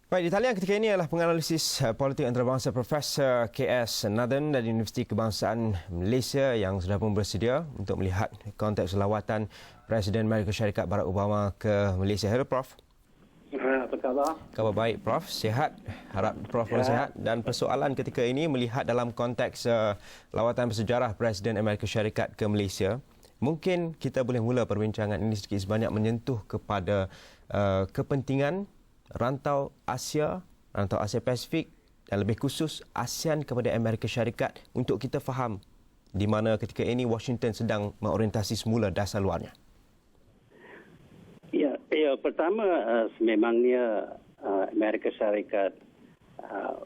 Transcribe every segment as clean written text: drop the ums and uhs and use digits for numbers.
Baik, di talian ketika ini adalah penganalisis politik antarabangsa Profesor KS Nathan dari Universiti Kebangsaan Malaysia yang sudah pun bersedia untuk melihat konteks lawatan Presiden Amerika Syarikat Barack Obama ke Malaysia. Hello Prof. Apa khabar? Khabar baik Prof, sihat. Harap Prof sihat. Dan persoalan ketika ini melihat dalam konteks lawatan bersejarah Presiden Amerika Syarikat ke Malaysia. Mungkin kita boleh mula perbincangan ini sedikit sebanyak menyentuh kepada kepentingan rantau Asia Pasifik dan lebih khusus ASEAN kepada Amerika Syarikat untuk kita faham di mana ketika ini Washington sedang mengorientasi semula dasar luarnya. Ya, pertama sememangnya Amerika Syarikat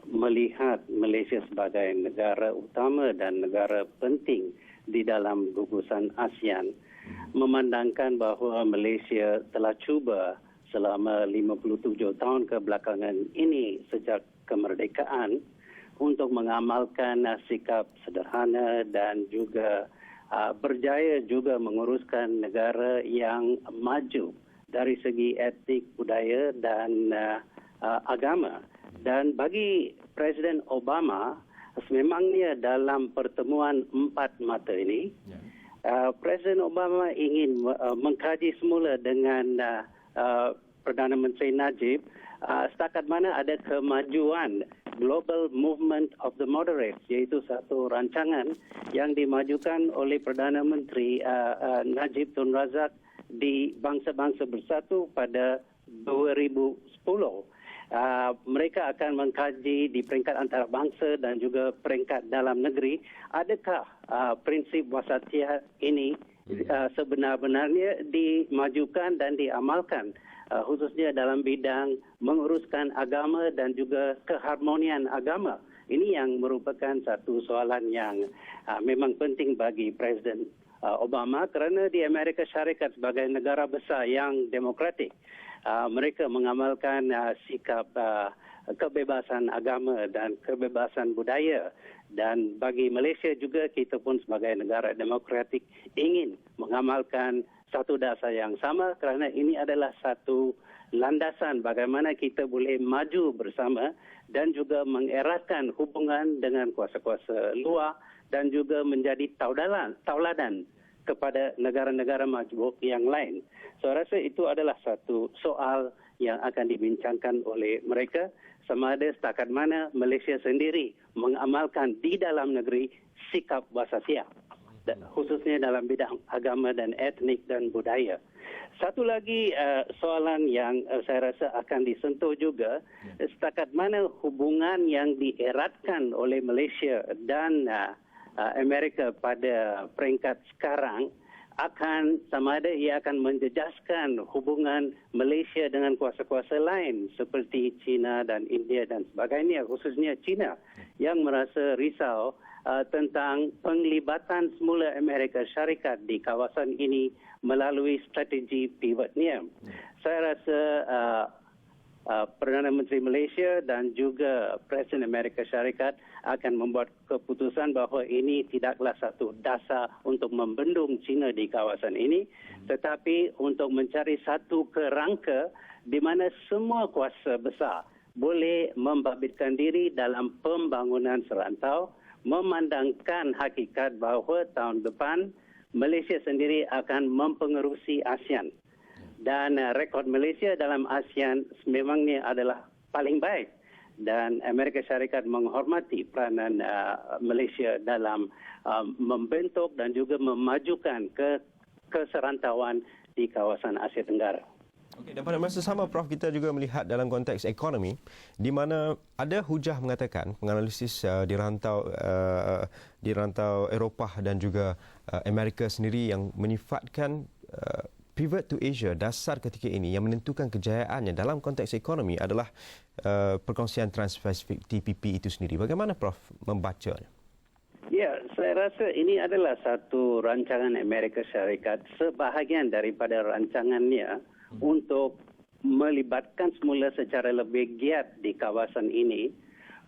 melihat Malaysia sebagai negara utama dan negara penting di dalam gugusan ASEAN, memandangkan bahawa Malaysia telah cuba selama 57 tahun kebelakangan ini sejak kemerdekaan untuk mengamalkan sikap sederhana dan juga berjaya juga menguruskan negara yang maju dari segi etnik, budaya dan agama. Dan bagi Presiden Obama, sememangnya dalam pertemuan empat mata ini, Presiden Obama ingin mengkaji semula dengan Perdana Menteri Najib setakat mana ada kemajuan Global Movement of the Moderates, iaitu satu rancangan yang dimajukan oleh Perdana Menteri Najib Tun Razak di Bangsa-Bangsa Bersatu pada 2010. Mereka akan mengkaji di peringkat antarabangsa dan juga peringkat dalam negeri, adakah prinsip wasatiyah ini sebenar-benarnya dimajukan dan diamalkan, khususnya dalam bidang menguruskan agama dan juga keharmonian agama. Ini yang merupakan satu soalan yang memang penting bagi Presiden Obama, kerana di Amerika Syarikat sebagai negara besar yang demokratik, mereka mengamalkan sikap kebebasan agama dan kebebasan budaya. Dan bagi Malaysia juga, kita pun sebagai negara demokratik ingin mengamalkan satu dasar yang sama, kerana ini adalah satu landasan bagaimana kita boleh maju bersama dan juga mengeratkan hubungan dengan kuasa-kuasa luar dan juga menjadi tauladan kepada negara-negara majmuk yang lain. Saya rasa itu adalah satu soal yang akan dibincangkan oleh mereka, sama ada setakat mana Malaysia sendiri mengamalkan di dalam negeri sikap wasatiyah, khususnya dalam bidang agama dan etnik dan budaya. Satu lagi soalan yang saya rasa akan disentuh juga, setakat mana hubungan yang dieratkan oleh Malaysia dan Amerika pada peringkat sekarang akan sama ada ia akan menjejaskan hubungan Malaysia dengan kuasa-kuasa lain seperti China dan India dan sebagainya, khususnya China yang merasa risau tentang penglibatan semula Amerika Syarikat di kawasan ini melalui strategi pivotnya. Saya rasa Perdana Menteri Malaysia dan juga Presiden Amerika Syarikat akan membuat keputusan bahawa ini tidaklah satu dasar untuk membendung China di kawasan ini, tetapi untuk mencari satu kerangka di mana semua kuasa besar boleh membabitkan diri dalam pembangunan serantau, memandangkan hakikat bahawa tahun depan Malaysia sendiri akan mempengerusi ASEAN. Dan rekod Malaysia dalam ASEAN sememangnya adalah paling baik. Dan Amerika Syarikat menghormati peranan Malaysia dalam membentuk dan juga memajukan keserantauan di kawasan Asia Tenggara. Okey, dan pada masa sama Prof, kita juga melihat dalam konteks ekonomi di mana ada hujah mengatakan penganalisis di rantau Eropah dan juga Amerika sendiri yang menyifatkan pivot to Asia dasar ketika ini yang menentukan kejayaannya dalam konteks ekonomi adalah perkongsian Trans-Pasifik TPP itu sendiri. Bagaimana Prof membacanya? Ya, saya rasa ini adalah satu rancangan Amerika Syarikat, sebahagian daripada rancangannya untuk melibatkan semula secara lebih giat di kawasan ini,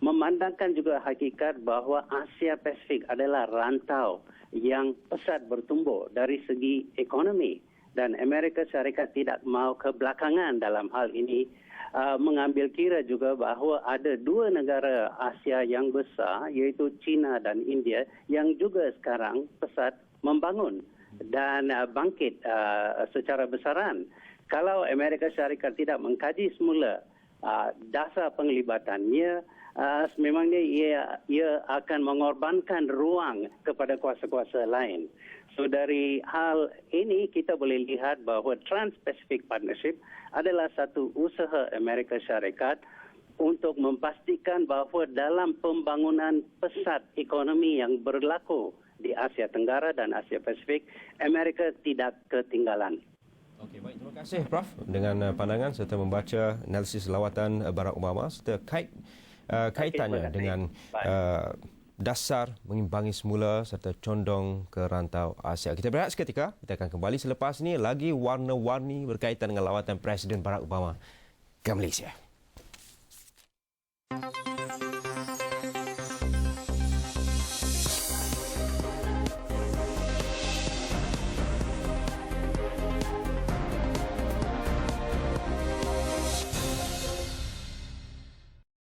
memandangkan juga hakikat bahawa Asia Pasifik adalah rantau yang pesat bertumbuh dari segi ekonomi. Dan Amerika Syarikat tidak mahu kebelakangan dalam hal ini, mengambil kira juga bahawa ada dua negara Asia yang besar iaitu China dan India yang juga sekarang pesat membangun dan bangkit secara besaran. Kalau Amerika Syarikat tidak mengkaji semula dasar penglibatannya, sememangnya ia akan mengorbankan ruang kepada kuasa-kuasa lain. So dari hal ini kita boleh lihat bahawa Trans-Pacific Partnership adalah satu usaha Amerika Syarikat untuk memastikan bahawa dalam pembangunan pesat ekonomi yang berlaku di Asia Tenggara dan Asia Pasifik, Amerika tidak ketinggalan. Okey, baik. Terima kasih Prof dengan pandangan serta membaca analisis lawatan Barack Obama serta kaitannya dengan dasar mengimbangi semula serta condong ke rantau Asia. Kita berehat seketika. Kita akan kembali selepas ini lagi warna-warni berkaitan dengan lawatan Presiden Barack Obama ke Malaysia.